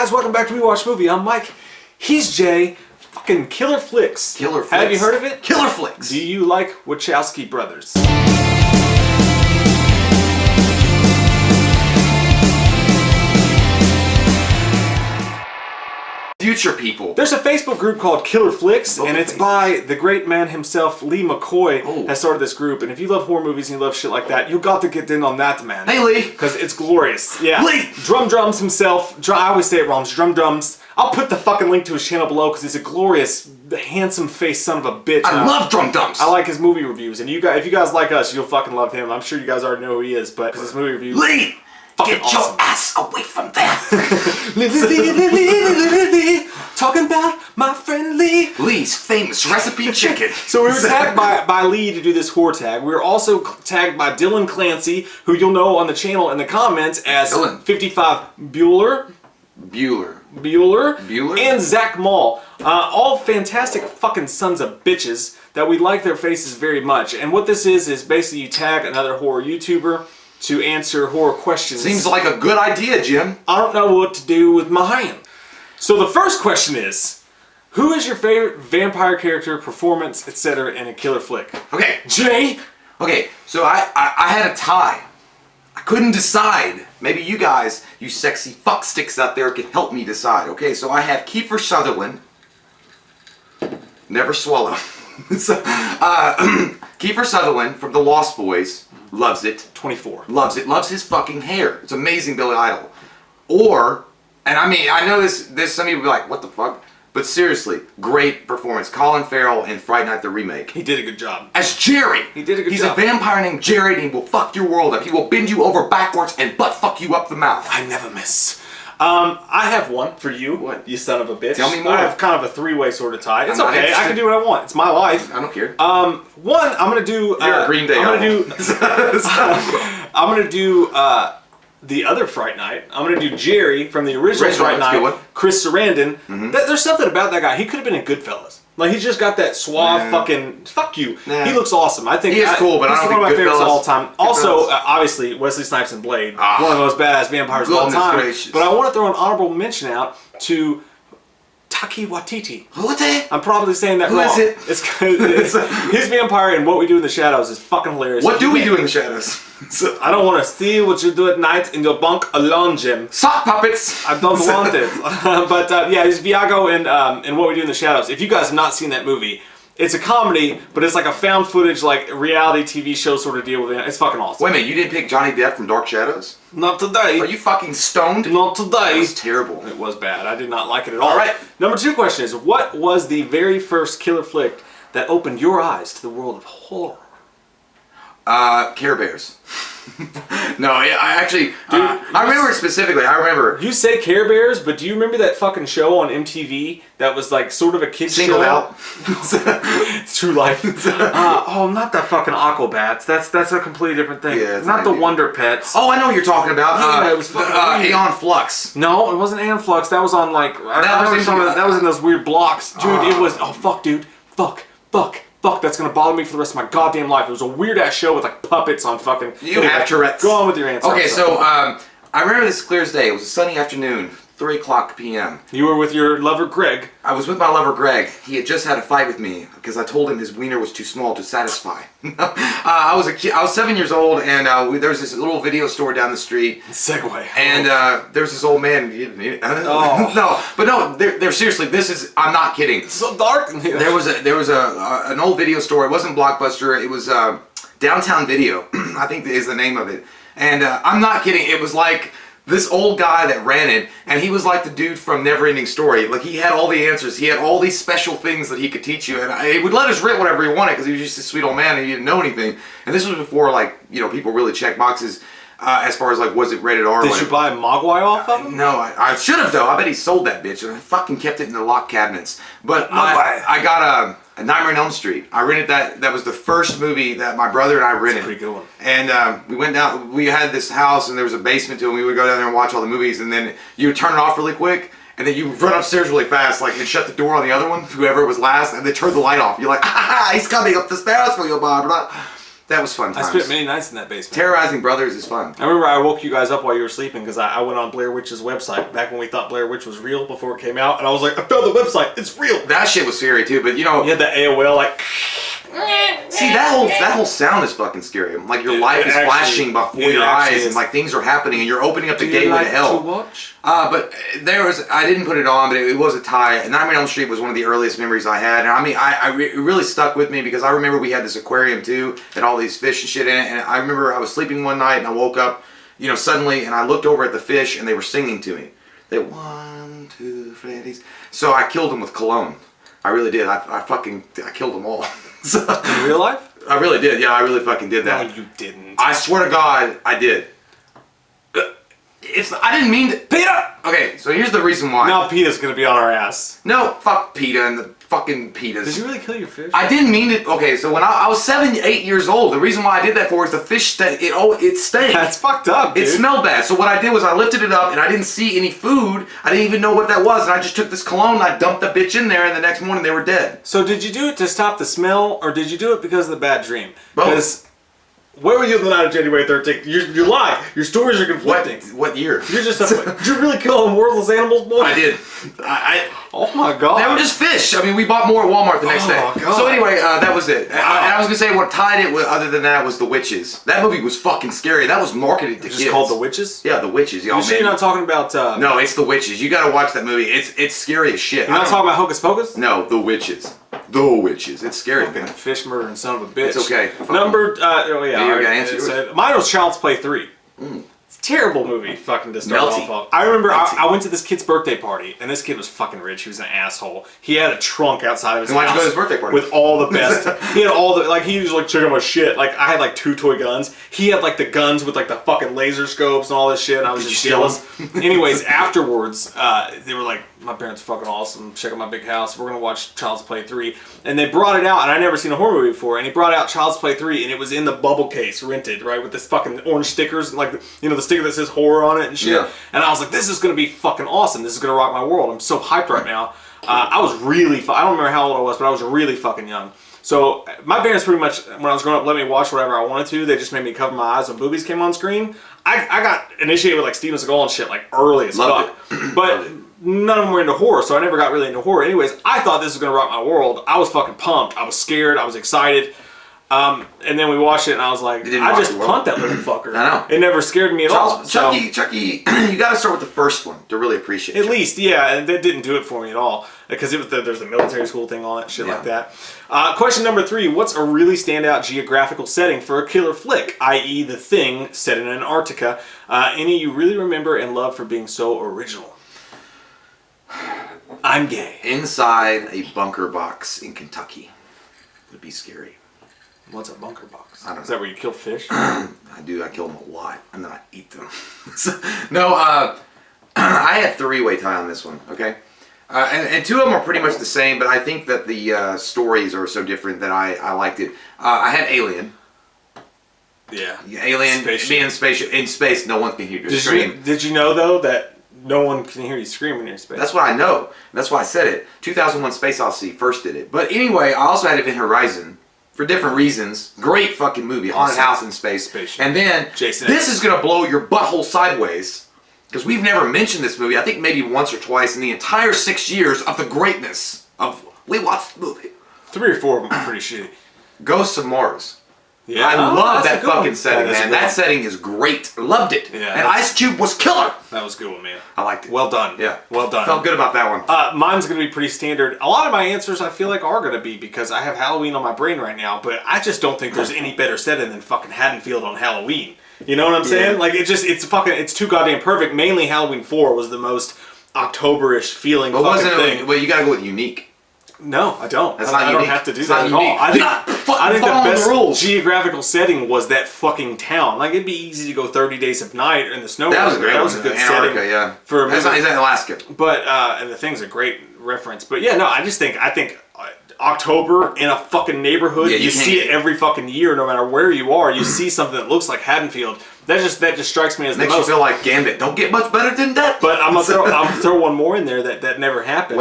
guys, welcome back to We Watch Movie. I'm Mike. He's Jay. Fucking Killer Flicks. Killer Flicks. Have you heard of it? Killer Flicks. Do you like Wachowski brothers? Future people. There's a Facebook group called Killer Flicks, and it's by the great man himself, Lee McCoy, has started this group. And if you love horror movies and you love shit like that, you got to get in on that, man. Hey, Lee. Because it's glorious. Yeah. Lee. Drums himself. I always say it wrong. Drums. I'll put the fucking link to his channel below because he's a glorious, handsome-faced son of a bitch. I love Dums. I like his movie reviews, and you guys, if you guys like us, you'll fucking love him. I'm sure you guys already know who he is, but his movie reviews. Lee. Get awesome. your ass away from there! Talking about my friend Lee. Lee's famous recipe chicken. So we were tagged by Lee to do this horror tag. We were also tagged by Dylan Clancy, who you'll know on the channel in the comments as Dylan. 55 Bueller, and Zach Mull. All fantastic fucking sons of bitches that we like their faces very much. And what this is basically you tag another horror YouTuber to answer horror questions. Seems like a good idea, Jim. I don't know what to do with my hand. So the first question is, who is your favorite vampire character, performance, etc. in a killer flick? Okay. Jay? Okay, so I had a tie. I couldn't decide. Maybe you guys, you sexy fucksticks out there, can help me decide. Okay, so I have Kiefer Sutherland. Never swallow. So, Kiefer Sutherland from The Lost Boys. Loves it. 24. Loves it. Loves his fucking hair. It's amazing, Billy Idol. Or, and I mean, I know this some people be like, what the fuck? But seriously, great performance. Colin Farrell in Fright Night the Remake. He did a good job. As Jerry. He did a good job. He's a vampire named Jerry and he will fuck your world up. He will bend you over backwards and butt fuck you up the mouth. I never miss. I have one for you. What? You son of a bitch. Tell me more. I have kind of a three-way sort of tie. It's I'm not okay. I interested. can do what I want. It's my life. I don't care. One, I'm gonna do. You're a Green Day. I'm gonna do the other Fright Night. I'm gonna do Jerry from the original Fright Night. Chris Sarandon. There's something about that guy. He could have been in Goodfellas. Like he's just got that suave fucking fuck you. Nah. He looks awesome. I think he is cool, but I don't he's think one of my favorites of all time. Also, Goodfellas. obviously Wesley Snipes and Blade, one of the most badass vampires of all time. Gracious. But I want to throw an honorable mention out to Taika Waititi. What the? I'm probably saying that Who wrong. is it? It's his vampire and What We Do in the Shadows is fucking hilarious. What do we do in the shadows? I don't want to see what you do at night in your bunk alone, Jim. Sock puppets. I don't want it. But yeah, it's Viago and What We Do in the Shadows. If you guys have not seen that movie, it's a comedy, but it's like a found footage, like reality TV show sort of deal with it. It's fucking awesome. Wait a minute, you didn't pick Johnny Depp from Dark Shadows? Not today. Are you fucking stoned? Not today. That was terrible. It was bad. I did not like it at all. All right. Number 2 question is, what was the very first killer flick that opened your eyes to the world of horror? Care Bears. No, I actually, dude, I remember specifically. I remember. You say Care Bears, but do you remember that fucking show on MTV that was like sort of a kid's Singled show? Out. It's True Life. Oh, not the fucking Aquabats. That's a completely different thing. Yeah, it's not an the idea. Wonder Pets. Oh, I know what you're talking about. Yeah, it was fucking weird. Aeon Flux. No, it wasn't Aeon Flux. That was on like that was in those weird blocks, dude. It was fuck, dude. Fuck, that's gonna bother me for the rest of my goddamn life. It was a weird ass show with like puppets on fucking. You have Tourette's. Go on with your answer. Okay, so I remember this clear as day. It was a sunny afternoon, 3:00 p.m. You were with your lover Greg. I was with my lover Greg. He had just had a fight with me because I told him his wiener was too small to satisfy. I was a kid. I was 7 years old, and there was this little video store down the street. Segway. And there was this old man. No, they're seriously. This is. I'm not kidding. It's so dark in here. There was an old video store. It wasn't Blockbuster. It was Downtown Video. I think is the name of it. And I'm not kidding. It was like this old guy that ran it, and he was like the dude from Neverending Story. Like he had all the answers. He had all these special things that he could teach you, and he would let us rent whatever he wanted because he was just a sweet old man and he didn't know anything. And this was before people really check boxes as far as like was it rated R. Did you buy Mogwai off of him? No, I should have though. I bet he sold that bitch, and I fucking kept it in the locked cabinets. But I got a Nightmare on Elm Street. I rented that. That was the first movie that my brother and I rented. That's a pretty good one. And we went down. We had this house, and there was a basement to it. And we would go down there and watch all the movies, and then you would turn it off really quick, and then you run upstairs really fast, like and shut the door on the other one, whoever was last, and then turn the light off. You're like, he's coming up the stairs for you, Barbara. That was fun times. I spent many nights in that basement. Terrorizing brothers is fun. I remember I woke you guys up while you were sleeping because I went on Blair Witch's website back when we thought Blair Witch was real before it came out, and I was like, I found the website, it's real. That shit was scary too, but you know, you had the AOL like. See that whole sound is fucking scary. Like your life is flashing before your eyes, and like things are happening, and you're opening up the gateway to hell. To watch? But I didn't put it on, but it was a tie. And Nightmare on Elm Street was one of the earliest memories I had. And I mean, it really stuck with me because I remember we had this aquarium too, had all these fish and shit in it. And I remember I was sleeping one night and I woke up, you know, suddenly, and I looked over at the fish and they were singing to me. They 1, 2, Freddy's. So I killed them with cologne. I really did. I killed them all. So, in real life? I really did. Yeah, I really fucking did that. No, you didn't. I swear to God, I did. I didn't mean to. PETA! Okay, so here's the reason why. Now PETA's gonna be on our ass. No, fuck PETA and the fucking PETAs. Did you really kill your fish? I didn't mean to. Okay, so when I was 7, 8 years old, the reason why I did that for is the fish stank. It stank. That's fucked up, dude. It smelled bad. So what I did was I lifted it up and I didn't see any food. I didn't even know what that was, and I just took this cologne and I dumped the bitch in there, and the next morning they were dead. So did you do it to stop the smell, or did you do it because of the bad dream? Both. Where were you the night of January 13th? You lied. Your stories are conflicting. What year? You're just did you really kill them worthless animals, boy? I did. Oh my God. They were just fish. I mean, we bought more at Walmart the next day. God. So anyway, that was it. Wow. And I was gonna say what tied it with, other than that, was The Witches. That movie was fucking scary. That was marketed to kids. It's called The Witches? Yeah, The Witches. You sure you're not talking about... No, it's The Witches. You gotta watch that movie. It's scary as shit. You're not talking about Hocus Pocus? No, The Witches. The Witches. It's scary. Fucking fish murdering son of a bitch. It's okay. Number... oh yeah. You're gonna answer mine was Child's Play 3. It's a terrible movie fucking to start off of. I remember I went to this kid's birthday party, and this kid was fucking rich. He was an asshole. He had a trunk outside of his house. Why'd you go to his birthday party? With all the best. He had all the, like, he was like, check out my shit. Like, I had like 2 toy guns. He had like the guns with like the fucking laser scopes and all this shit, and I was just jealous. Anyways, afterwards, they were like, my parents are fucking awesome. Check out my big house. We're gonna watch Child's Play 3. And they brought it out, and I'd never seen a horror movie before. And he brought out Child's Play 3, and it was in the bubble case, rented, right, with this fucking orange stickers, and like, you know, the sticker that says horror on it and shit. Yeah. And I was like, this is gonna be fucking awesome. This is gonna rock my world. I'm so hyped right now. I was really, I don't remember how old I was, but I was really fucking young. So my parents pretty much, when I was growing up, let me watch whatever I wanted to. They just made me cover my eyes when boobies came on screen. I got initiated with like Steven Seagal and shit like early as fuck. But none of them were into horror, so I never got really into horror. Anyways, I thought this was gonna rock my world. I was fucking pumped. I was scared. I was excited. And then we watched it, and I was like, I just pumped that little fucker. I know. It never scared me at all. Chucky, you gotta start with the first one to really appreciate it. At least, yeah, and that didn't do it for me at all. Because it was there's the military school thing, all that shit like that. Question number 3, what's a really standout geographical setting for a killer flick, i.e. The Thing, set in Antarctica? Any you really remember and love for being so original? I'm gay. Inside a bunker box in Kentucky would be scary. What's a bunker box? I don't know. Is that where you kill fish? I do. I kill them a lot, and then I eat them. No, I had 3-way tie on this one, okay? And 2 of them are pretty much the same, but I think that the stories are so different that I liked it. I had Alien. Yeah. Alien, being in space, no one can hear you scream. Did you know, though, that no one can hear you scream when you're in space? That's what I know. That's why I said it. 2001 Space Odyssey first did it. But anyway, I also had Event Horizon. For different reasons. Great fucking movie. Haunted house in space. And then, this is going to blow your butthole sideways. Because we've never mentioned this movie. I think maybe once or twice in the entire 6 years of the greatness of... We watched the movie. 3 or 4 of them are pretty shitty. Ghosts of Mars. Yeah. I love that fucking setting, man. That setting is great. Loved it. Yeah, and Ice Cube was killer. That was a good one, man. I liked it. Well done. Yeah. Well done. Felt good about that one. Mine's going to be pretty standard. A lot of my answers I feel like are going to be because I have Halloween on my brain right now, but I just don't think there's any better setting than fucking Haddonfield on Halloween. You know what I'm saying? Like, it's too goddamn perfect. Mainly Halloween 4 was the most October-ish feeling fucking thing. Well, you got to go with unique. No, I don't. I don't have to do that at all. I think the best geographical setting was that fucking town. Like, it'd be easy to go 30 Days of Night in the snow. That was a great one. That was a good setting. Yeah. Is that Alaska? But and the Thing's a great reference. But yeah, no, I think October in a fucking neighborhood, you see it every fucking year, no matter where you are. You see something that looks like Haddonfield. That just strikes me as the most. Makes you feel like Gambit. Don't get much better than that. But I'm gonna throw one more in there that never happened.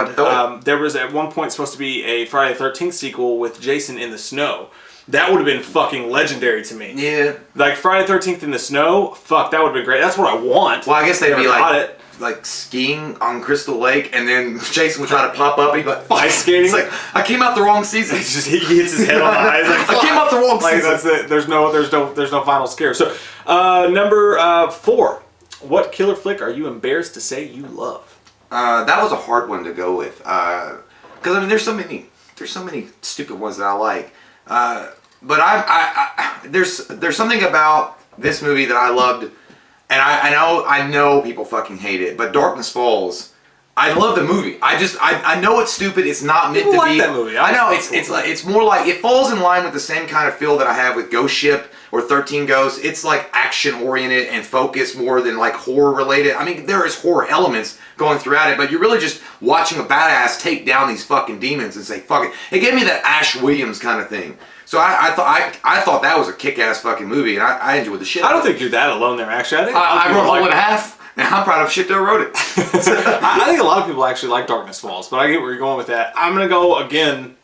There was at one point supposed to be a Friday the 13th sequel with Jason in the snow. That would have been fucking legendary to me. Yeah. Like Friday the 13th in the snow, fuck, that would have been great. That's what I want. Well, I guess they'd be like skiing on Crystal Lake, and then Jason would try to pop up, and he'd be like, ice skating. It's like, I came out the wrong season. It's just, he hits his head on the ice. Like, I came out the wrong season. That's it. There's no final scare. So, number 4. What killer flick are you embarrassed to say you love? That was a hard one to go with. Because I mean, there's so many stupid ones that I like. But there's something about this movie that I loved. And I know people fucking hate it, but Darkness Falls, I love the movie. I know it's stupid. It's not meant to be. That movie. I know it's more like it falls in line with the same kind of feel that I have with Ghost Ship or 13 Ghosts. It's like action oriented and focused more than like horror related. I mean, there is horror elements going throughout it, but you're really just watching a badass take down these fucking demons and say fuck it. It gave me that Ash Williams kind of thing. So I thought that was a kick-ass fucking movie, and I enjoyed the shit. I don't think you're that alone there. Actually, I think I wrote Hole in Half, and I'm proud of shit that I wrote it. I think a lot of people actually like Darkness Falls, but I get where you're going with that. I'm gonna go again.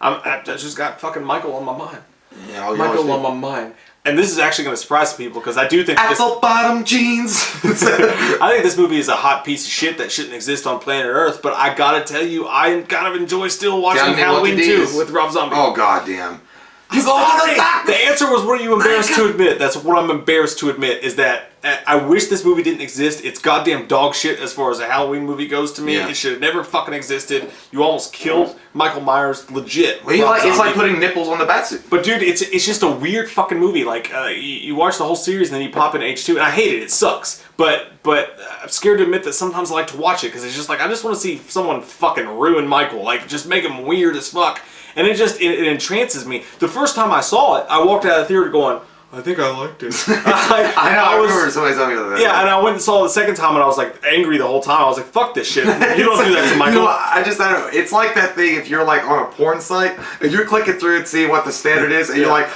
I just got fucking Michael on my mind. Yeah, Michael on my mind. And this is actually going to surprise people because I do think apple bottom jeans. I think this movie is a hot piece of shit that shouldn't exist on planet Earth. But I gotta tell you, I kind of enjoy still watching Halloween 2 with Rob Zombie. Oh goddamn! The answer was, what are you embarrassed to admit? That's what I'm embarrassed to admit, is that I wish this movie didn't exist. It's goddamn dog shit as far as a Halloween movie goes to me. Yeah. It should have never fucking existed. You almost killed Michael Myers, legit. Well, it's like putting nipples on the batsuit. But dude, it's just a weird fucking movie. Like, you watch the whole series and then you pop in H2, and I hate it. It sucks. But I'm scared to admit that sometimes I like to watch it because it's just like, I just want to see someone fucking ruin Michael. Like, just make him weird as fuck. And it entrances me. The first time I saw it, I walked out of the theater going, I think I liked it. I remember somebody telling me that. Yeah, and I went and saw it the second time, and I was like angry the whole time. I was like, fuck this shit. You don't do that to Michael. I don't know. It's like that thing if you're like on a porn site, and you're clicking through and seeing what the standard is, and you're like,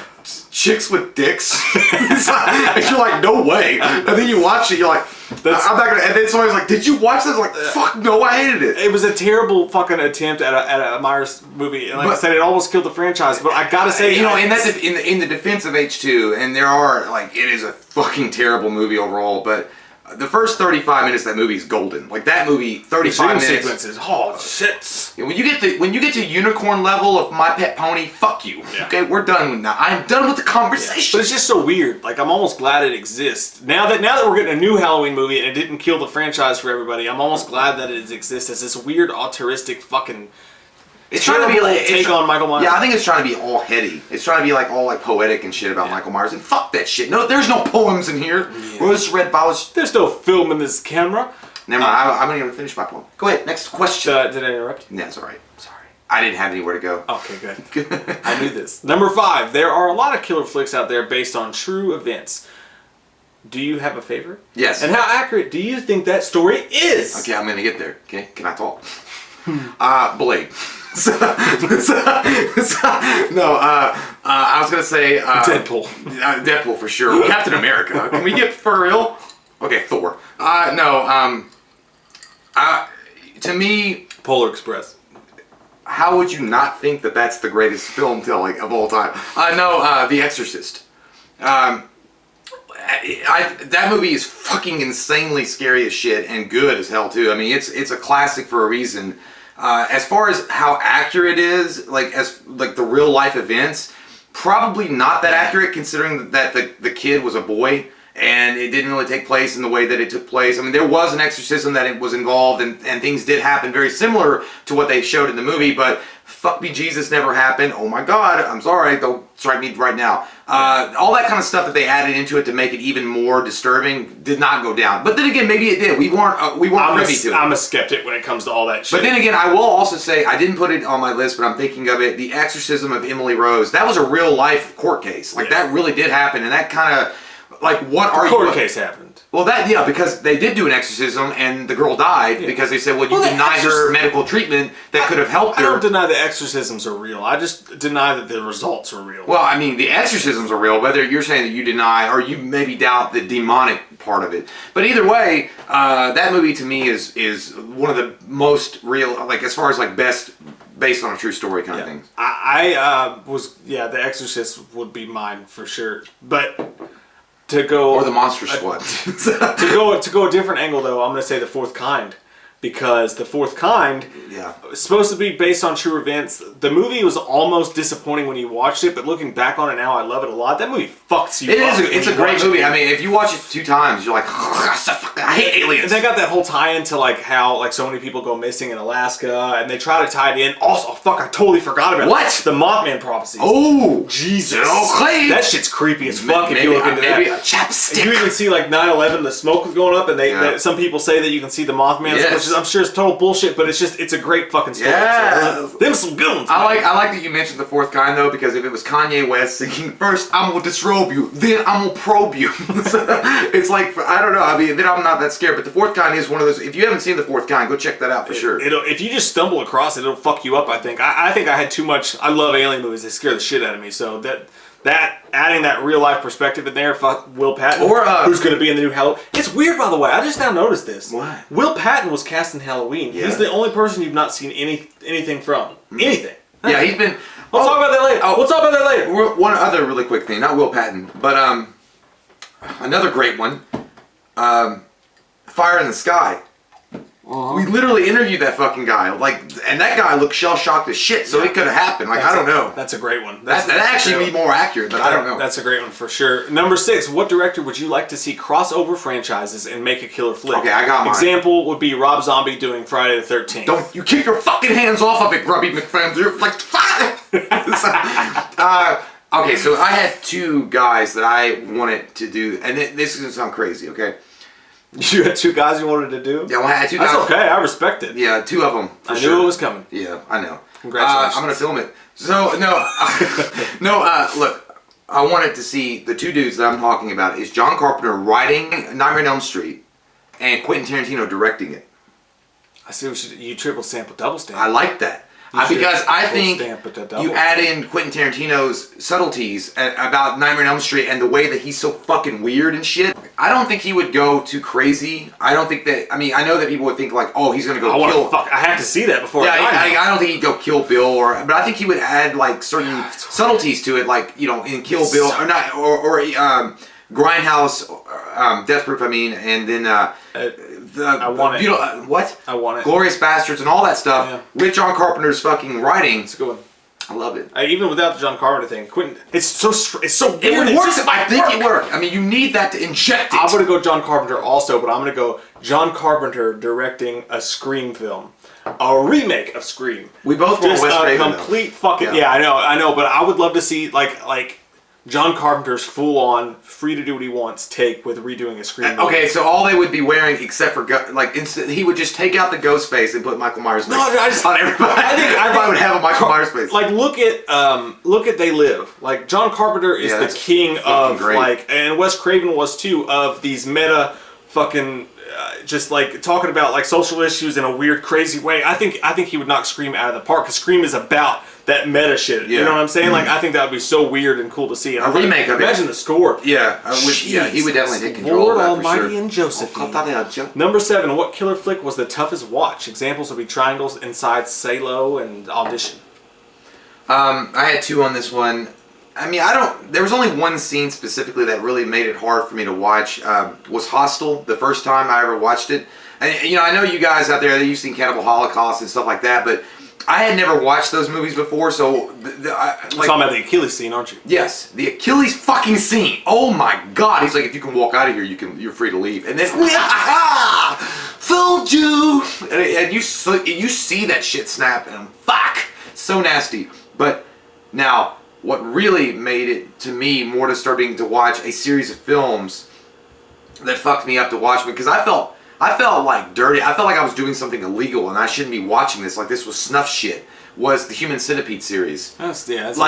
chicks with dicks. And you're like, no way. And then you watch it, you're like, I'm not gonna. And then somebody's like, did you watch this? Like, fuck no, I hated it. It was a terrible fucking attempt at a Myers movie, and like I said, it almost killed the franchise. But I gotta say, in the defense of H2, and there are like, it is a fucking terrible movie overall, but. The first 35 minutes of that movie is golden. Like that movie, 35 minutes. Sequences. Oh shit! When you get to unicorn level of My Pet Pony, fuck you. Yeah. Okay, we're done with that. I'm done with the conversation. But it's just so weird. Like I'm almost glad it exists. Now that we're getting a new Halloween movie and it didn't kill the franchise for everybody, I'm almost glad that it exists as this weird altruistic fucking. It's trying to be like take on Michael Myers. Yeah, I think it's trying to be all heady. It's trying to be like all like poetic and shit about Michael Myers. And fuck that shit. No, there's no poems in here. Yeah. Rose red violets. There's no film in this camera. Never mind. I'm not even finish my poem. Go ahead. Next question. Did I interrupt you? Yeah, it's all right. Sorry. I didn't have anywhere to go. Okay, good. I knew this. Number 5. There are a lot of killer flicks out there based on true events. Do you have a favorite? Yes. And how accurate do you think that story is? Okay, I'm gonna get there. Okay, can I talk? Blade. I was gonna say Deadpool. Deadpool for sure. Captain America. Can we get for real? Okay, Thor. To me, Polar Express. How would you not think that that's the greatest film telling of all time? The Exorcist. That movie is fucking insanely scary as shit and good as hell too. I mean, it's a classic for a reason. As far as how accurate it is, the real life events, probably not that accurate considering that the kid was a boy and it didn't really take place in the way that it took place. I mean, there was an exorcism that it was involved and things did happen very similar to what they showed in the movie, but fuck me, Jesus never happened. Oh my God, I'm sorry, don't strike me right now. All that kind of stuff that they added into it to make it even more disturbing did not go down. But then again, maybe it did. We weren't privy to it. I'm a skeptic when it comes to all that shit. But then again, I will also say, I didn't put it on my list, but I'm thinking of it, The Exorcism of Emily Rose. That was a real life court case. That really did happen, and that kind of, court case happened. Well, because they did do an exorcism and the girl died because they said, you denied her medical treatment that could have helped her. I don't deny the exorcisms are real. I just deny that the results are real. Well, I mean, the exorcisms are real, whether you're saying that you deny or you maybe doubt the demonic part of it. But either way, that movie to me is one of the most real, as far as best based on a true story kind of thing. The Exorcist would be mine for sure. But to go... Or the Monster Squad. to go a different angle, though, I'm going to say The Fourth Kind. Because The Fourth Kind is supposed to be based on true events. The movie was almost disappointing when you watched it, but looking back on it now, I love it a lot. That movie fucks you up. It's a great movie. I mean, if you watch it 2 times, you're like, I hate aliens. And they got that whole tie-in to like how like so many people go missing in Alaska, and they try to tie it in. Also, I totally forgot about the Mothman prophecies. Oh, Jesus! That shit's creepy as fuck if you look into that. Maybe a chapstick. You even see like 9/11, the smoke was going up, and some people say that you can see the Mothman. Which I'm sure it's total bullshit, but it's a great fucking story. Yeah. So, them some good ones. I like that you mentioned The Fourth Kind though, because if it was Kanye West singing, first I'm gonna disrobe you, then I'm gonna probe you. It's like, I don't know. I mean, then I'm not that scared. But The Fourth Kind is one of those. If you haven't seen The Fourth Kind, go check that out for sure. If you just stumble across it, it'll fuck you up. I think. I think I had too much. I love alien movies. They scare the shit out of me. So that adding that real life perspective in there, fuck Will Patton, who's going to be in the new Halloween. It's weird, by the way. I just now noticed this. What? Will Patton was cast in Halloween. Yeah. He's the only person you've not seen anything from. Anything. Yeah, he's been. We'll talk about that later. We'll talk about that later. One other really quick thing, not Will Patton, but another great one. Fire in the Sky. We literally interviewed that fucking guy, and that guy looked shell-shocked as shit, so it could have happened. I don't know. That's a great one. That actually be more accurate, but I don't know. That's a great one for sure. Number 6, what director would you like to see crossover franchises and make a killer flick? Okay, I got mine. Example would be Rob Zombie doing Friday the 13th. Don't you keep your fucking hands off of it, Grubby McFams. You're like, okay, so I had 2 guys that I wanted to do, and this is going to sound crazy, okay? You had 2 guys you wanted to do? Yeah, I had 2 guys. That's okay. I respect it. Yeah, 2 of them. I knew it was coming. Yeah, I know. Congratulations. I'm gonna film it. So look, I wanted to see the 2 dudes that I'm talking about is John Carpenter writing Nightmare on Elm Street, and Quentin Tarantino directing it. I see. You triple stamp, double stamp. I like that. Because I think you add in Quentin Tarantino's subtleties about Nightmare on Elm Street and the way that he's so fucking weird and shit. I don't think he would go too crazy. I don't think that. I mean, I know that people would think like, oh, he's gonna go kill. I have to see that before. Yeah, I don't think he'd go Kill Bill but I think he would add like certain subtleties to it, like in Kill Bill or not, or Grindhouse, Death Proof. I mean, and then I want it. What? I want it. Glorious Bastards and all that stuff with John Carpenter's fucking writing. It's a good one. I love it. Even without the John Carpenter thing, Quentin, it's so weird. It would work. I think it worked. I mean, you need that to inject it. I'm gonna go John Carpenter also, but I'm gonna go John Carpenter directing a Scream film, a remake of Scream. We both want Wes Craven. Complete fucking I know, but I would love to see like John Carpenter's full-on, free to do what he wants take with redoing a Scream movie. Okay, so all they would be wearing, except for he would just take out the ghost face and put Michael Myers face. No, I just on everybody. I think everybody would have a Michael Myers face. Like look at They Live. Like John Carpenter is the king of great. And Wes Craven was too, of these meta fucking just like talking about like social issues in a weird, crazy way. I think he would knock Scream out of the park because Scream is about that meta shit. You know what I'm saying? Like I think that would be so weird and cool to see. And a remake of it. Imagine the score. Yeah, he would definitely take control Lord of that Almighty for sure. and Josephine. Number 7, what killer flick was the toughest watch? Examples would be Triangles, Inside, Salo, and Audition. I had 2 on this one. I mean, there was only one scene specifically that really made it hard for me to watch. Was Hostel, the first time I ever watched it. And I know you guys out there, you've seen Cannibal Holocaust and stuff like that, but I had never watched those movies before, so You're talking about the Achilles scene, aren't you? Yes, the Achilles fucking scene. Oh my God! He's like, if you can walk out of here, you're free to leave. And then, fooled you. And you see that shit snap, and fuck, so nasty. But now, what really made it to me more disturbing to watch a series of films that fucked me up to watch, because I felt like dirty. I felt like I was doing something illegal and I shouldn't be watching this. Like this was snuff shit. Was the Human Centipede series? That's that.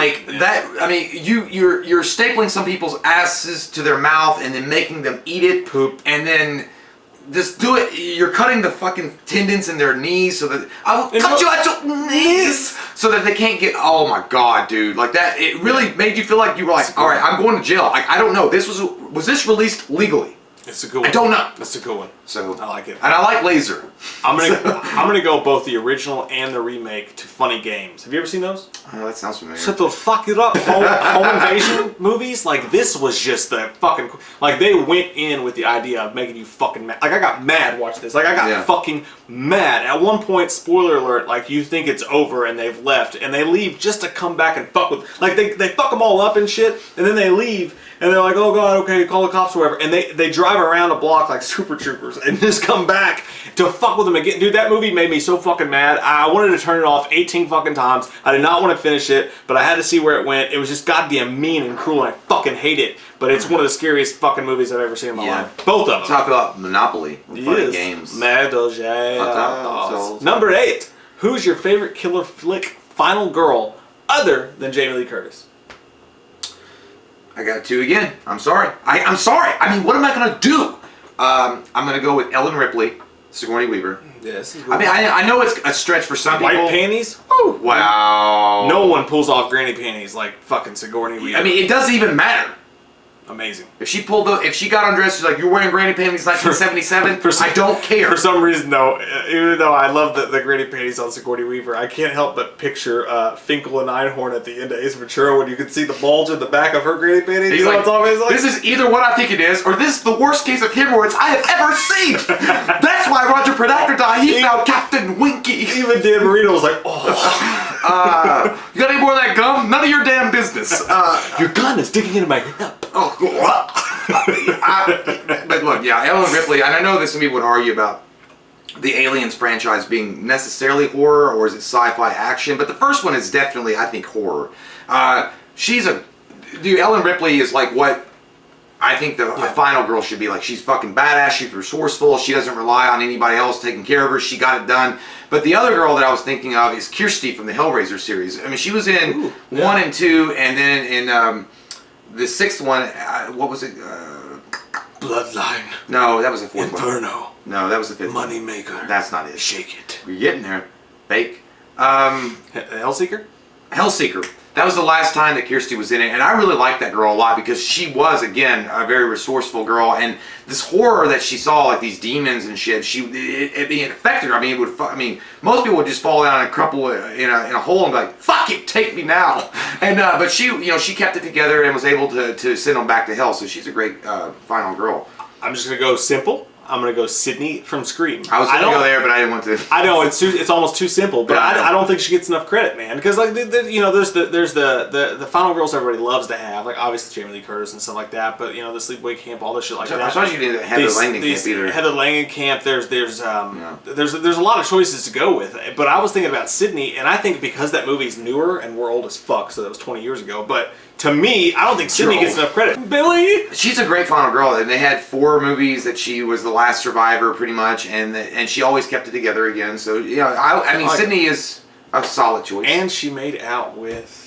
I mean, you're stapling some people's asses to their mouth and then making them eat it, poop, and then just do it. You're cutting the fucking tendons in their knees so that I will cut you at your knees so that they can't get. Oh my God, dude! Like that. It really made you feel like you were like, all right, I'm going to jail. Like I don't know. Was this released legally? It's a good one. I don't know. That's a good one. So I like it. And I like Laser. I'm gonna go both the original and the remake to Funny Games. Have you ever seen those? Oh, that sounds familiar. Shut the fuck it up. Home invasion movies, like this was just the fucking, like they went in with the idea of making you fucking mad. Like I got mad watching this. Like I got fucking mad. At one point, spoiler alert, like you think it's over and they've left and they leave just to come back and fuck with, like they fuck them all up and shit and then they leave. And they're like, oh god, okay, call the cops or whatever. And they drive around a block like super troopers and just come back to fuck with them again. Dude, that movie made me so fucking mad. I wanted to turn it off 18 fucking times. I did not want to finish it, but I had to see where it went. It was just goddamn mean and cruel and I fucking hate it. But it's one of the scariest fucking movies I've ever seen in my life. Both of them. That's how I feel about Monopoly. Funny Games. Number 8. Who's your favorite killer flick final girl other than Jamie Lee Curtis? I got 2 again. I'm sorry. I'm sorry. I mean, what am I going to do? I'm going to go with Ellen Ripley, Sigourney Weaver. Yes. I mean, I know it's a stretch for some people. White panties? Woo, wow. No one pulls off granny panties like fucking Sigourney Weaver. I mean, it doesn't even matter. Amazing. If she got undressed, she's like, you're wearing granny panties 1977? I don't care. For some reason, though, even though I love the granny panties on Sigourney Weaver, I can't help but picture Finkel and Einhorn at the end of Ace Ventura when you can see the bulge in the back of her granny panties. He's like, this is either what I think it is, or this is the worst case of hemorrhoids I have ever seen. That's why Roger Predactor died. He found Captain Winky. Even Dan Marino was like, oh. You got any more of that gum? None of your damn business. Your gun is digging into my hip. Oh, but look, yeah, Ellen Ripley, and I know that some people would argue about the Aliens franchise being necessarily horror, or is it sci-fi action, but the first one is definitely, I think, horror. Ellen Ripley is like what I think the final girl should be like. She's fucking badass, she's resourceful, she doesn't rely on anybody else taking care of her, she got it done. But the other girl that I was thinking of is Kirsty from the Hellraiser series. I mean, she was in 1 and 2, and then in the 6th one, what was it? Bloodline. No, that was the 4th one. Inferno. No, that was the 5th one. Moneymaker. That's not it. Shake it. You're getting there. Fake. Hellseeker? Hellseeker. That was the last time that Kirsty was in it, and I really liked that girl a lot because she was, again, a very resourceful girl, and this horror that she saw, like these demons and shit, it affected her. I mean, most people would just fall down and crumple in a hole and be like, "Fuck it, take me now." And but she kept it together and was able to send them back to hell. So she's a great final girl. I'm just gonna go simple. I'm gonna go Sydney from Scream. I was gonna go there, but I didn't want to. I know it's almost too simple, but I don't think she gets enough credit, man. Because like there's the final girls everybody loves to have, like obviously Jamie Lee Curtis and stuff like that. But the Sleepaway Camp, all this shit like that. I thought you didn't Heather Langenkamp either. Heather Langenkamp. There's a lot of choices to go with, but I was thinking about Sydney, and I think because that movie's newer and we're old as fuck, so that was 20 years ago, but. To me, I don't think Sydney gets enough credit. Billy? She's a great final girl, and they had 4 movies that she was the last survivor, pretty much, and she always kept it together again. So I mean, Sydney is a solid choice. And she made out with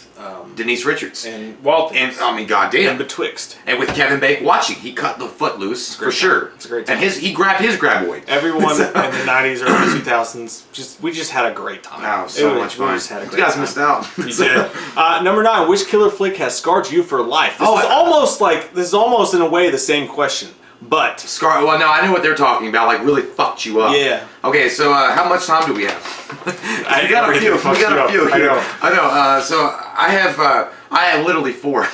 Denise Richards and Walt, and I mean, goddamn, and Betwixt, and with Kevin Bacon watching, he cut the foot loose for sure. It's a great time. And he grabbed his graboid. Everyone in the 90s, early 2000s, we just had a great time. Wow, so much fun. We just had a great you guys time. missed out. You did. Number 9, which killer flick has scarred you for life? This is almost in a way the same question. But well, no, I know what they're talking about. Like, really fucked you up. Yeah. Okay, so how much time do we have? I got a few. I know. So I have literally 4. I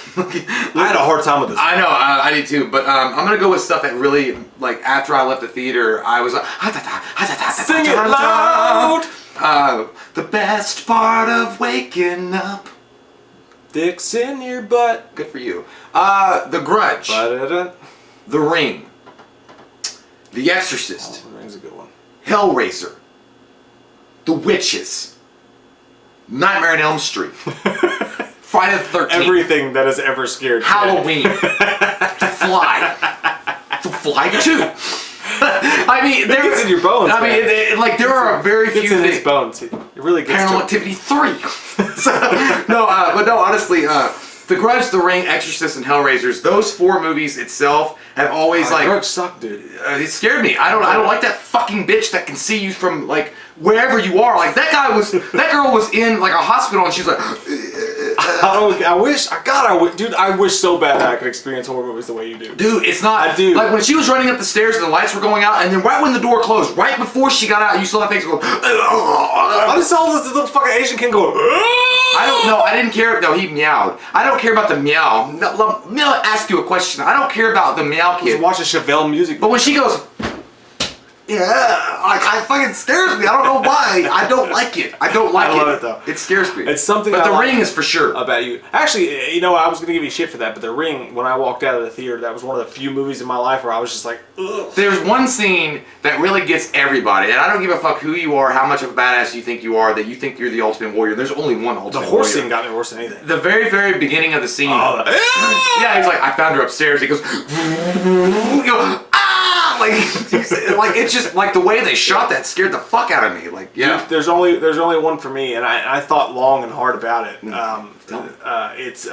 had a hard time with this. I know. I did too. But I'm gonna go with stuff that really, like, after I left the theater, I was like, sing it loud. The best part of waking up. Dicks in your butt. Good for you. The Grudge. Ba-da-da. The Ring, The Exorcist, The Ring's a good one. Hellraiser, The Witches, Nightmare on Elm Street, Friday the 13th, everything that has ever scared Halloween, The Fly 2. I mean, it's in your bones. I mean, like there are very few. It's in his bones. It really gets Paranormal Activity 3. But no, honestly. The Grudge, The Ring, Exorcist, and Hellraisers, those 4 movies itself have always like... Grudge sucked, dude. It scared me. I don't like that fucking bitch that can see you from like wherever you are. Like that girl was in like a hospital and she's like... I wish so bad that I could experience horror movies the way you do. Dude, it's not. I do. Like when she was running up the stairs and the lights were going out, and then right when the door closed, right before she got out, you saw that face go. I just saw this little fucking Asian kid go. I don't know. I didn't care. No, he meowed. I don't care about the meow. No, I'll ask you a question. I don't care about the meow kid. Just watch a Chevelle music. But when she goes. Yeah, like it fucking scares me. I don't know why. I don't like it. I love it though. It scares me. It's something. But the Ring is for sure about you. Actually, you know, I was gonna give you shit for that, but The Ring, when I walked out of the theater, that was one of the few movies in my life where I was just like, ugh. There's one scene that really gets everybody, and I don't give a fuck who you are, how much of a badass you think you are, that you think you're the ultimate warrior. There's only one ultimate warrior. The horse scene got me worse than anything. The very, very beginning of the scene. Yeah, he's like, I found her upstairs. He goes, you go, ah! Like it's just like the way they shot that scared the fuck out of me. Like, yeah. Dude, there's only one for me, and I thought long and hard about it. It's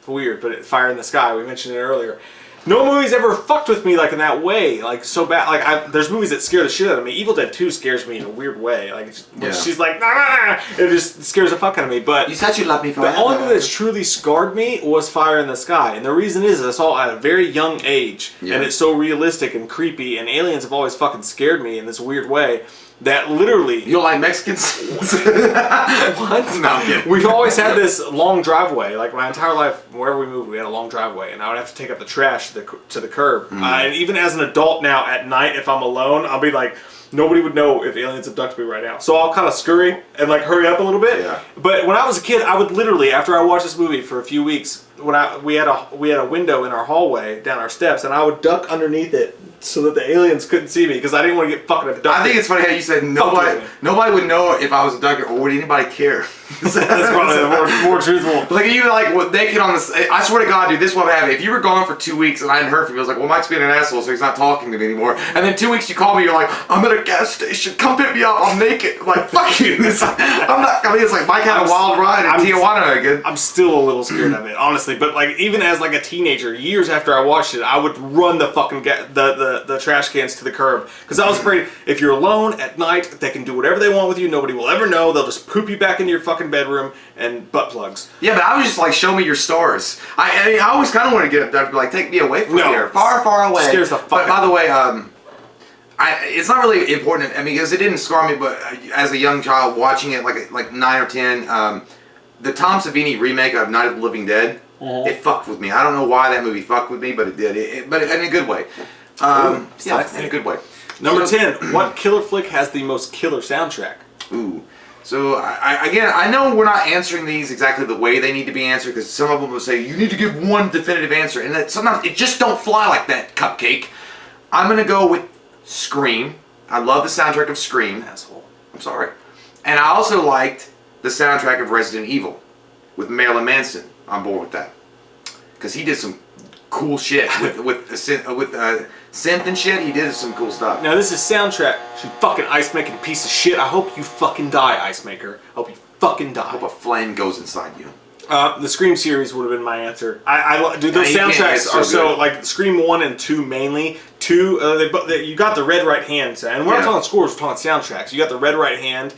weird, but Fire in the Sky. We mentioned it earlier. No movie's ever fucked with me like in that way, like so bad. Like there's movies that scare the shit out of me. Evil Dead 2 scares me in a weird way. Like when she's like, nah, it just scares the fuck out of me. But you said you loved me forever. The only movie that's truly scarred me was Fire in the Sky, and the reason is I saw it at a very young age, and it's so realistic and creepy. And aliens have always fucking scared me in this weird way. That literally... You don't like Mexicans? What? No, I'm kidding. We've always had this long driveway. Like my entire life, wherever we moved, we had a long driveway. And I would have to take up the trash to the curb. And even as an adult now, at night, if I'm alone, I'll be like... Nobody would know if aliens abducted me right now. So I'll kind of scurry and like hurry up a little bit. Yeah. But when I was a kid, I would literally, after I watched this movie for a few weeks, we had a window in our hallway down our steps, and I would duck underneath it so that the aliens couldn't see me because I didn't want to get fucking abducted. I think it's funny how you said nobody would know if I was abducted, or would anybody care? That's probably more truthful. Like even like what they could on this. I swear to God, dude, this is what would happen. If you were gone for 2 weeks and I hadn't heard from you, I was like, well, Mike's being an asshole, so he's not talking to me anymore. And then 2 weeks you call me, you're like, I'm at a gas station. Come pick me up. I'm naked. I'm like, fuck you. It's like, I'm not. I mean, it's like Mike had a wild ride in Tijuana again. I'm still a little scared of it, honestly. But like even as like a teenager, years after I watched it, I would run the fucking the trash cans to the curb because I was afraid if you're alone at night, they can do whatever they want with you. Nobody will ever know. They'll just poop you back into your fucking bedroom and butt plugs. Yeah, but I was just like, show me your stars. I always kind of want to get abducted, like take me away from here, far, far away. Scares the fuck But by the way, it's not really important. I mean, because it didn't scar me, but as a young child watching it, like 9 or 10, the Tom Savini remake of Night of the Living Dead, it fucked with me. I don't know why that movie fucked with me, but it did. But in a good way. Yeah, in a good way. Number 10. What killer flick has the most killer soundtrack? Ooh. So, I know we're not answering these exactly the way they need to be answered, because some of them will say, you need to give one definitive answer, and that sometimes it just don't fly like that, cupcake. I'm going to go with Scream. I love the soundtrack of Scream. Asshole. I'm sorry. And I also liked the soundtrack of Resident Evil with Marilyn Manson. I'm bored with that. Because he did some cool shit with synth and shit. He did some cool stuff. Now this is soundtrack. You fucking ice making piece of shit. I hope you fucking die, Ice Maker. I hope you fucking die. I hope a flame goes inside you. The Scream series would have been my answer. Dude, those soundtracks are so like Scream 1 and 2 mainly. 2, you got the Red Right Hand, and we're not talking scores. We're talking soundtracks. You got the Red Right Hand.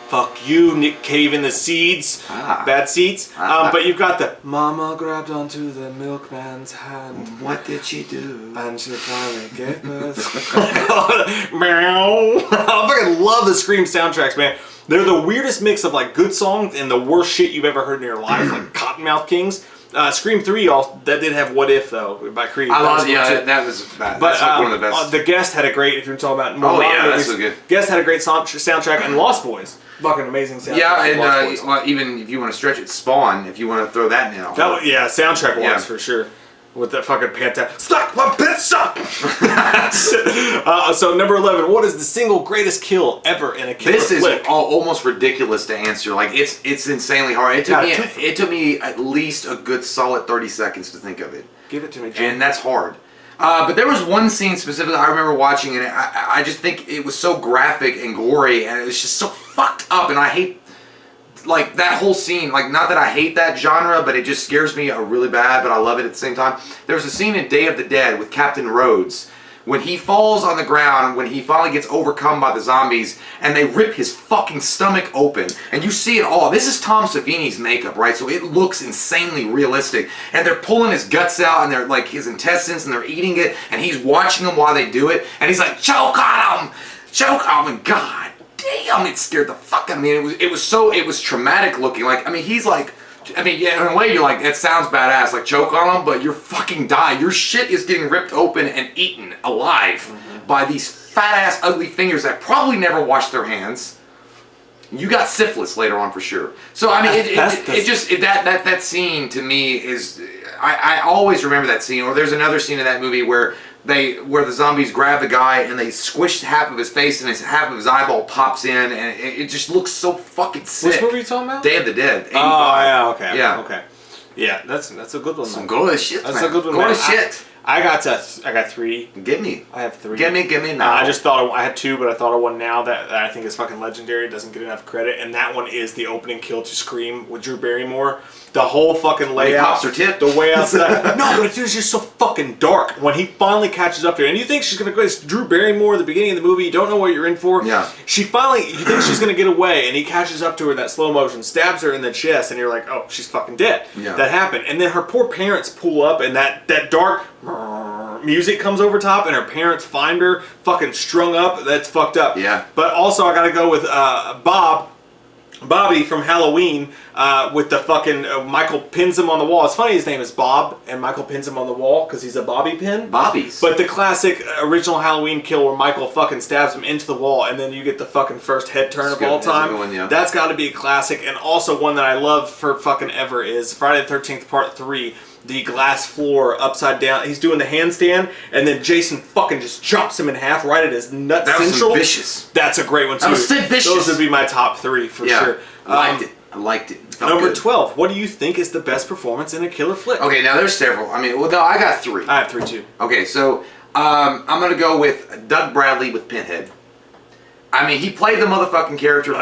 Fuck you, Nick Cave in the Seeds. Bad Seeds. But you've got the Mama grabbed onto the milkman's hand. What did she do? And she finally gave birth. Meow. I fucking love the Scream soundtracks, man. They're the weirdest mix of like good songs and the worst shit you've ever heard in your life, like Cottonmouth Kings. Scream 3, that did have What If though by Creed. I love that was bad. But that's like one of the best. The Guest had a great. If you're talking about that's so good. Guest had a great soundtrack, and Lost Boys, fucking amazing soundtrack. Yeah, and well, even if you want to stretch it, Spawn, if you want to throw that now. Soundtrack wise for sure. With that fucking panta. Suck my bitch suck! So number 11, what is the single greatest kill ever in a killer flick? This is almost ridiculous to answer. Like it's insanely hard. It took me at least a good solid 30 seconds to think of it. Give it to me, Jim. And that's hard. But there was one scene specifically I remember watching, and I just think it was so graphic and gory, and it was just so fucked up, and I hate like that whole scene. Like, not that I hate that genre, but it just scares me really bad, but I love it at the same time. There was a scene in Day of the Dead with Captain Rhodes when he falls on the ground, when he finally gets overcome by the zombies, and they rip his fucking stomach open, and you see it all. This is Tom Savini's makeup, right? So it looks insanely realistic. And they're pulling his guts out, and they're like his intestines, and they're eating it, and he's watching them while they do it, and he's like, choke on him! Choke on him! And God damn, it scared the fuck out of me. It was traumatic looking. Like, I mean, he's like, I mean, yeah, in a way you're like, that sounds badass, like choke on him, but you're fucking dying. Your shit is getting ripped open and eaten alive by these fat ass ugly fingers that probably never washed their hands. You got syphilis later on for sure. So I mean, that scene to me is, I always remember that scene. Or there's another scene in that movie where the zombies grab the guy and they squish half of his face and half of his eyeball pops in, and it just looks so fucking sick. Which movie are you talking about? Day of the Dead. 85. Oh yeah, okay. Yeah. Okay. Yeah, that's a good one. Some good shit. That's man. a good one. Good shit. I got 3. Give me. I have 3. Give me now. I just thought I had 2, but I thought of one now that I think is fucking legendary. Doesn't get enough credit, and that one is the opening kill to Scream with Drew Barrymore. The whole fucking layout. He pops her tit. The way outside. No, but it's just so fucking dark when he finally catches up to her, and you think she's gonna go. It's Drew Barrymore at the beginning of the movie. You don't know what you're in for. Yeah. You think she's gonna get away, and he catches up to her in that slow motion, stabs her in the chest, and you're like, oh, she's fucking dead. Yeah. That happened, and then her poor parents pull up, and that dark music comes over top, and her parents find her fucking strung up. That's fucked up. Yeah. But also, I gotta go with Bobby from Halloween, with the fucking Michael pins him on the wall. It's funny his name is Bob, and Michael pins him on the wall because he's a bobby pin. Bobbies. But the classic original Halloween kill where Michael fucking stabs him into the wall, and then you get the fucking first head turn of all time. That's a good one, yeah. That's got to be a classic. And also one that I love for fucking ever is Friday the 13th Part 3. The glass floor upside down. He's doing the handstand, and then Jason fucking just chops him in half right at his nut central. That was vicious. That's a great one too. That was vicious. Those would be my top 3 for sure. I liked it. Felt Number good. 12. What do you think is the best performance in a killer flick? Okay, now there's several. I mean, well, no, I got 3. I have 3 too. Okay, so I'm gonna go with Doug Bradley with Pinhead. I mean, he played the motherfucking character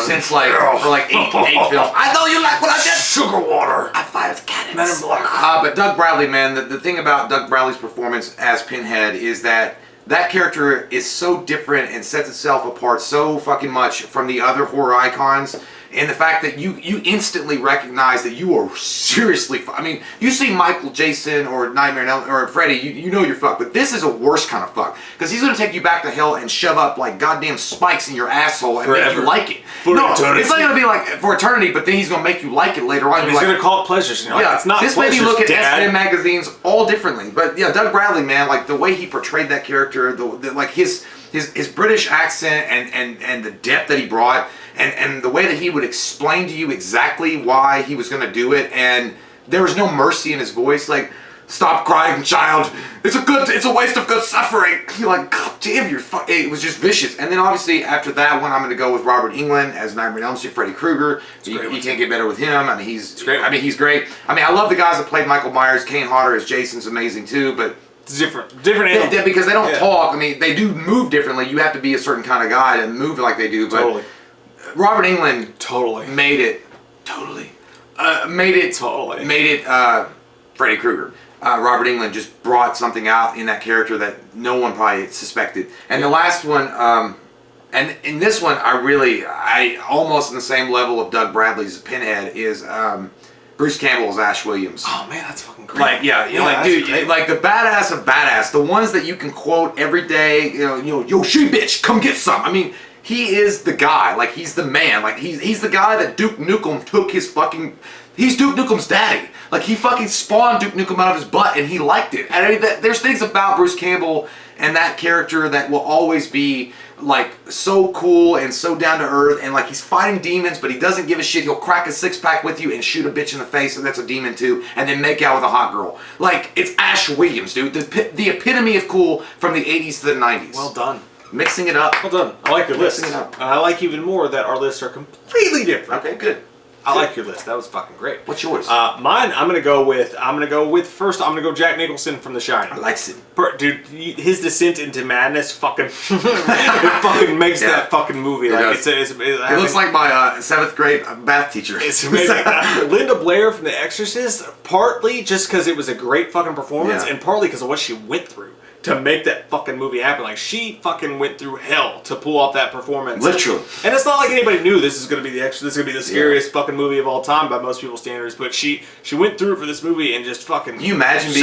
since like for like 8 films. I know you like what I did. Sugar water. I fired cannons. Men in Black. But Doug Bradley, man, the thing about Doug Bradley's performance as Pinhead is that character is so different and sets itself apart so fucking much from the other horror icons. And the fact that you instantly recognize that you are seriously I mean, you see Michael, Jason, or Nightmare or Freddy, you know you're fucked. But this is a worse kind of fuck. Because he's going to take you back to hell and shove up like goddamn spikes in your asshole and make you like it. Eternity. It's not going to be like for eternity, but then he's going to make you like it later on. He's going to call it pleasures. You know? Yeah, it's not this pleasures, made me look at Dad. S&M magazines all differently. But yeah, Doug Bradley, man, like the way he portrayed that character, like his British accent and the depth that he brought, and the way that he would explain to you exactly why he was going to do it, and there was no mercy in his voice. Like, stop crying, child. It's a waste of good suffering. You're like, God damn, it was just vicious. And then obviously after that one, I'm going to go with Robert Englund as Nightmare on Elm Street, Freddy Krueger. You can't get better with him. I mean, he's great. He's great. I mean, I love the guys that played Michael Myers. Kane Hodder as Jason's amazing too, but it's different animal. Yeah, because they don't talk. I mean, they do move differently. You have to be a certain kind of guy to move like they do. But totally. Robert Englund made it. Freddy Krueger. Robert Englund just brought something out in that character that no one probably suspected. And the last one, and in this one, I almost on the same level of Doug Bradley's Pinhead is Bruce Campbell's Ash Williams. Oh man, that's fucking great. Like dude, like the badass of badass, the ones that you can quote every day. You know, yo, she bitch, come get some. I mean, he is the guy. Like he's the man. Like he's the guy that Duke Nukem took his fucking. He's Duke Nukem's daddy. Like he fucking spawned Duke Nukem out of his butt, and he liked it. And I mean, there's things about Bruce Campbell and that character that will always be like so cool and so down to earth, and like he's fighting demons, but he doesn't give a shit. He'll crack a 6-pack with you and shoot a bitch in the face, and that's a demon too, and then make out with a hot girl. Like it's Ash Williams, dude. The epitome of cool from the 80s to the 90s. Well done. Mixing it up. Well done. I like your list. Mixing it up. I like even more that our lists are completely different. Okay, good. I like your list. That was fucking great. What's yours? Mine. I'm gonna go first. I'm gonna go Jack Nicholson from The Shining. I likes it. Dude, his descent into madness fucking it fucking makes that fucking movie. Like it looks like my 7th grade math teacher. It's amazing. Linda Blair from The Exorcist, partly just because it was a great fucking performance, and partly because of what she went through to make that fucking movie happen. Like, she fucking went through hell to pull off that performance. Literally. And it's not like anybody knew this is going to be the scariest fucking movie of all time by most people's standards, but she went through it for this movie and just fucking... Can you imagine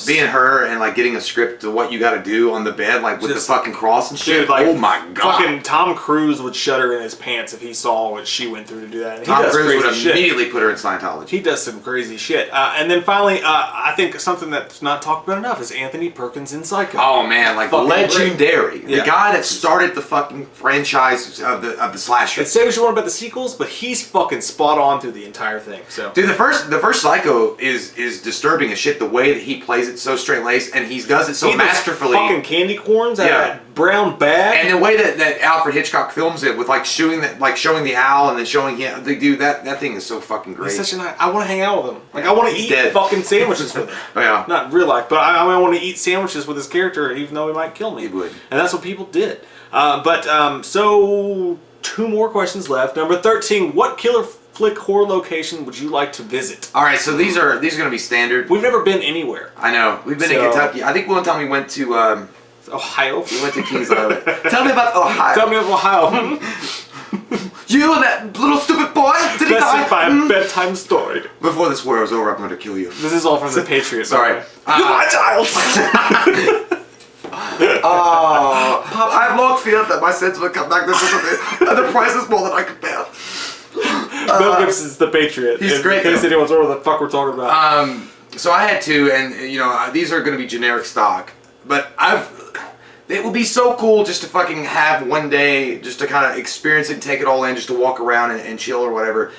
being her and like getting a script of what you got to do on the bed, like with the fucking cross and shit? Dude, like, oh my god. Fucking Tom Cruise would shudder in his pants if he saw what she went through to do that. And Tom Cruise would immediately put her in Scientology. He does some crazy shit. And then finally, I think something that's not talked about enough is Anthony Perkins in Psycho. Oh man, like fucking legendary. Yeah. The guy that started the fucking franchise of the slasher. Say what you want about the sequels, but he's fucking spot on through the entire thing. So, dude, the first Psycho is disturbing as shit. The way that he plays it so straight laced, and he does it so masterfully. Fucking candy corns out of that brown bag, and the way that Alfred Hitchcock films it with like showing the owl and then showing him. Dude, that thing is so fucking great. He's such I want to hang out with him. Like, I want to eat fucking sandwiches with him. Oh, yeah. Not in real life, but I want to eat sandwiches with his character, even though he might kill me. He would. And that's what people did. So 2 more questions left. Number 13, what killer flick horror location would you like to visit? All right, so these are going to be standard. We've never been anywhere. I know. We've been in Kentucky. I think one time we went to Ohio. We went to Kings Island. Tell me about Ohio. Tell me about Ohio. You and that little stupid boy. Did he die? By a bedtime story. Before this war is over, I'm going to kill you. This is all from The Patriot. Sorry. You're my child. Pop, I have long feared that my sense would come back. This is and the price is more than I could bear. Mel Gibson's The Patriot. He's great. In case anyone's wondering what the fuck we're talking about. So I had 2, and these are going to be generic stock, but it would be so cool just to fucking have one day just to kind of experience it and take it all in, just to walk around and chill or whatever.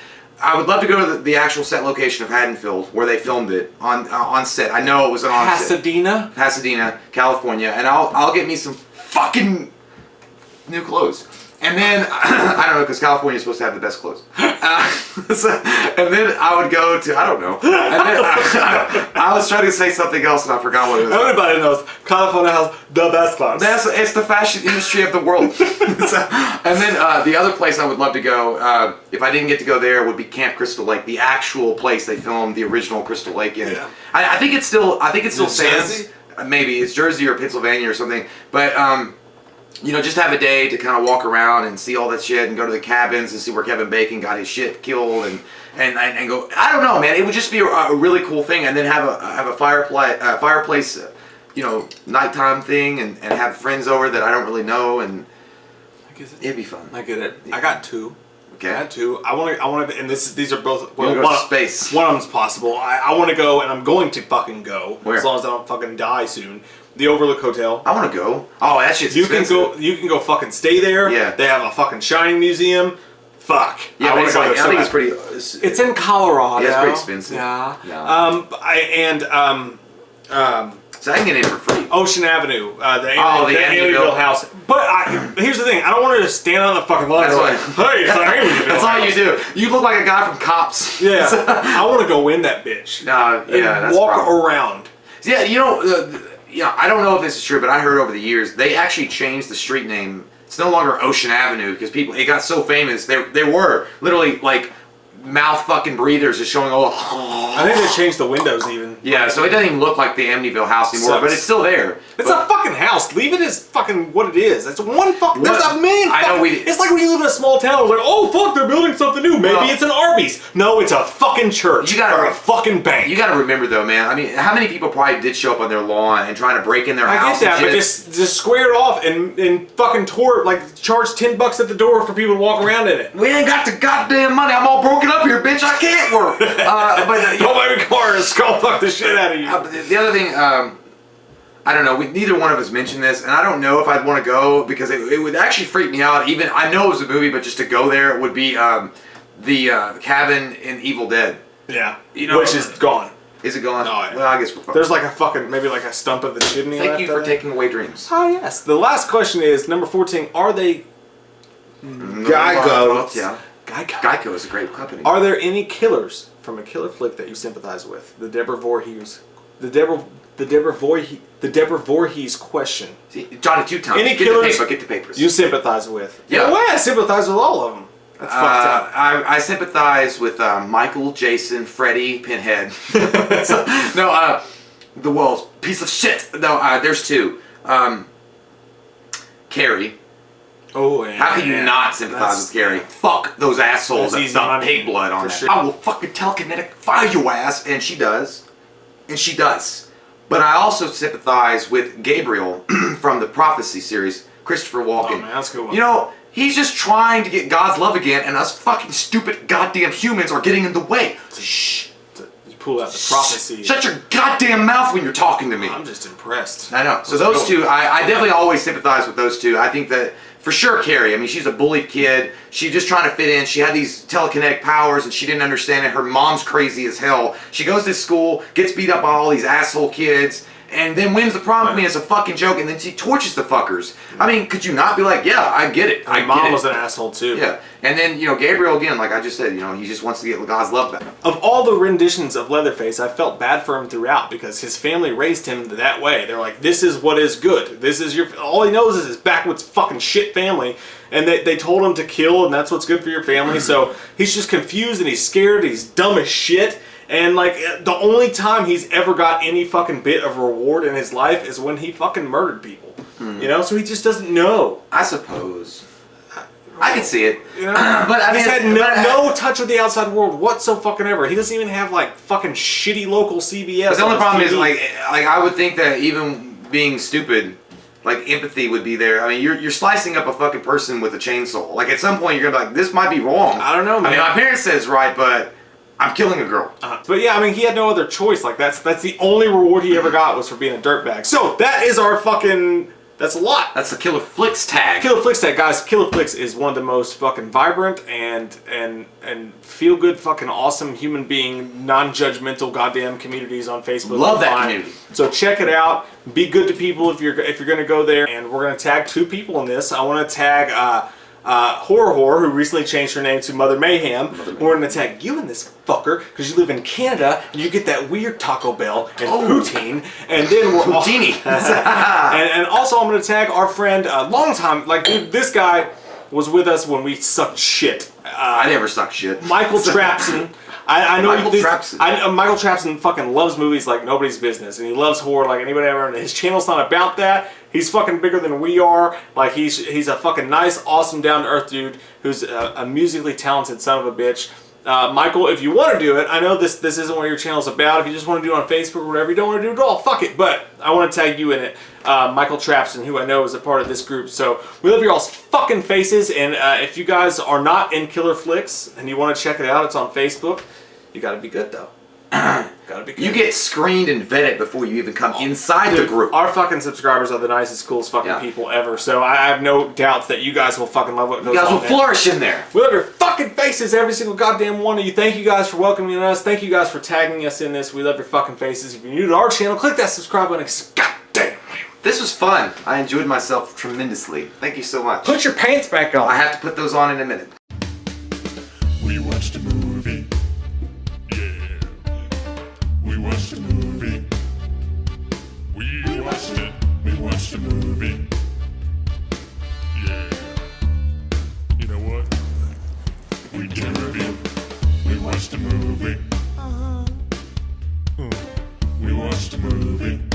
I would love to go to the actual set location of Haddonfield where they filmed it on set. I know it was on Pasadena? Pasadena, California, and I'll get me some fucking new clothes. And then, I don't know, because California is supposed to have the best clothes. And then I would go to, I don't know. And then I was trying to say something else and I forgot what it was. Everybody knows California has the best clothes. It's the fashion industry of the world. And then the other place I would love to go, if I didn't get to go there, would be Camp Crystal Lake, the actual place they filmed the original Crystal Lake in. Yeah. I think it still stands. Jersey? Maybe it's Jersey or Pennsylvania or something. But just have a day to kind of walk around and see all that shit and go to the cabins and see where Kevin Bacon got his shit killed and go. I don't know, man. It would just be a really cool thing, and then have a fireplace, nighttime thing, and have friends over that I don't really know, and it'd be fun. I get it. I got 2. Okay. I had 2. I want to, and these are both. Well, go to space. One of them's possible. I want to go, and I'm going to fucking go. Where? As long as I don't fucking die soon. The Overlook Hotel. I want to go. Oh, that shit's expensive. You can go fucking stay there. Yeah. They have a fucking Shining museum. Fuck. Yeah, I think it's pretty. It's in Colorado. Yeah, it's pretty expensive. Yeah. So I can get in for free. Ocean Avenue, the Amityville house. But here's the thing: I don't want to just stand on the fucking line. Hey, it's Amityville. That's all you do. You look like a guy from Cops. Yeah. I want to go in that bitch. That's walk around. Yeah, I don't know if this is true, but I heard over the years they actually changed the street name. It's no longer Ocean Avenue because it got so famous. They were literally like mouth fucking breathers just showing all. I think they changed the windows even. Yeah, so it doesn't even look like the Amityville house anymore, but it's still there. It's a fucking house. Leave it as fucking what it is. It's one fucking. There's a million. I know it's like when you live in a small town. It's like, oh fuck, they're building something new. Maybe it's an Arby's. No, it's a fucking church. Or a fucking bank. You gotta remember though, man. I mean, how many people probably did show up on their lawn and try to break in their house? I get that, but just square it off and fucking charge $10 at the door for people to walk around in it. We ain't got the goddamn money. I'm all broken up here, bitch. I can't work. Don't let me car and skull fuck the shit out of you. The other thing, I don't know. Neither one of us mentioned this, and I don't know if I'd want to go because it would actually freak me out. Even I know it was a movie, but just to go there would be the cabin in Evil Dead. Yeah, which is gone. Is it gone? No. Well, I guess we're fucked. There's like maybe like a stump of the chimney. Thank you for taking away dreams. Oh yes. The last question is number 14. Are they Geico? Yeah. Geico is a great company. Are there any killers from a killer flick that you sympathize with? The Deborah Voorhees question. See, Johnny 2 times. Any killers get the papers. you sympathize with? Yeah. No way, I sympathize with all of them. That's fucked up. I sympathize with Michael, Jason, Freddy, Pinhead. The world's piece of shit. No, there's 2. Carrie. Oh, yeah. How can you not sympathize with Carrie? Fuck those assholes that dump pig blood on that. Sure. I will fucking telekinetic fire your ass, and she does. And she does. But I also sympathize with Gabriel from the Prophecy series, Christopher Walken. Oh, man, that's a good one. You know, he's just trying to get God's love again, and us fucking stupid goddamn humans are getting in the way. Shh. You pull out the prophecy. Shut your goddamn mouth when you're talking to me. I'm just impressed. I know. So those two, I definitely always sympathize with those two. I think that, for sure, Carrie, I mean, she's a bullied kid. She's just trying to fit in. She had these telekinetic powers, and she didn't understand it. Her mom's crazy as hell. She goes to school, gets beat up by all these asshole kids, and then wins the prom queen as a fucking joke, and then she torches the fuckers. I mean, could you not be like, yeah, I get it. My mom was an asshole too. Yeah. And then, you know, Gabriel, again, like I just said, you know, he just wants to get God's love back. Of all the renditions of Leatherface, I felt bad for him throughout because his family raised him that way. They're like, this is what is good. This is all he knows is his backwoods fucking shit family. And they told him to kill, and that's what's good for your family. So he's just confused, and he's scared, he's dumb as shit. And, like, the only time he's ever got any fucking bit of reward in his life is when he fucking murdered people. You know? So he just doesn't know. I suppose. I can see it. You know? But I mean, he's had no touch with the outside world whatsoever. He doesn't even have, like, fucking shitty local CBS. But the only problem is, like, I would think that even being stupid, like, empathy would be there. I mean, you're slicing up a fucking person with a chainsaw. Like, at some point, you're gonna be like, this might be wrong. I don't know, man. I mean, my parents said it's right, but I'm killing a girl. But yeah, I mean, he had no other choice. Like, that's the only reward he ever got was for being a dirtbag. So, that is our fucking... That's a lot. That's the Killer Flicks tag. Killer Flicks tag, guys. Killer Flicks is one of the most fucking vibrant and feel good fucking awesome human being, non-judgmental goddamn communities on Facebook. Love that community. So check it out. Be good to people if you're gonna go there. And we're gonna tag 2 people in this. I want to tag Horror, who recently changed her name to Mother Mayhem. We're gonna tag you in this fucker because you live in Canada and you get that weird Taco Bell and poutine, and then we're poutine. and also I'm gonna tag our friend, long time, like, dude, this guy was with us when we sucked shit. I never sucked shit. Michael Trapson. I know Michael Trapson. Michael Trapson fucking loves movies like nobody's business, and he loves horror like anybody ever. And his channel's not about that. He's fucking bigger than we are. Like, he's a fucking nice, awesome, down to earth dude who's a musically talented son of a bitch. Michael, if you want to do it, I know this isn't what your channel's about. If you just want to do it on Facebook or whatever, you don't want to do it at all, fuck it. But I want to tag you in it, Michael Trapson, who I know is a part of this group. So we love your all's fucking faces. And if you guys are not in Killer Flicks and you want to check it out, it's on Facebook. You got to be good though. Gotta be good. You get screened and vetted before you even come inside the group. Our fucking subscribers are the nicest, coolest fucking people ever. So I have no doubts that you guys will fucking love what goes on. You guys will flourish in there. We love your fucking faces, every single goddamn one of you. Thank you guys for welcoming us. Thank you guys for tagging us in this. We love your fucking faces. If you're new to our channel, click that subscribe button. Goddamn. This was fun. I enjoyed myself tremendously. Thank you so much. Put your pants back on. I have to put those on in a minute. We watched a movie. We watched a movie. We watched it. We watched a movie. Yeah. You know what? We did a review. We watched a movie. We watched a movie.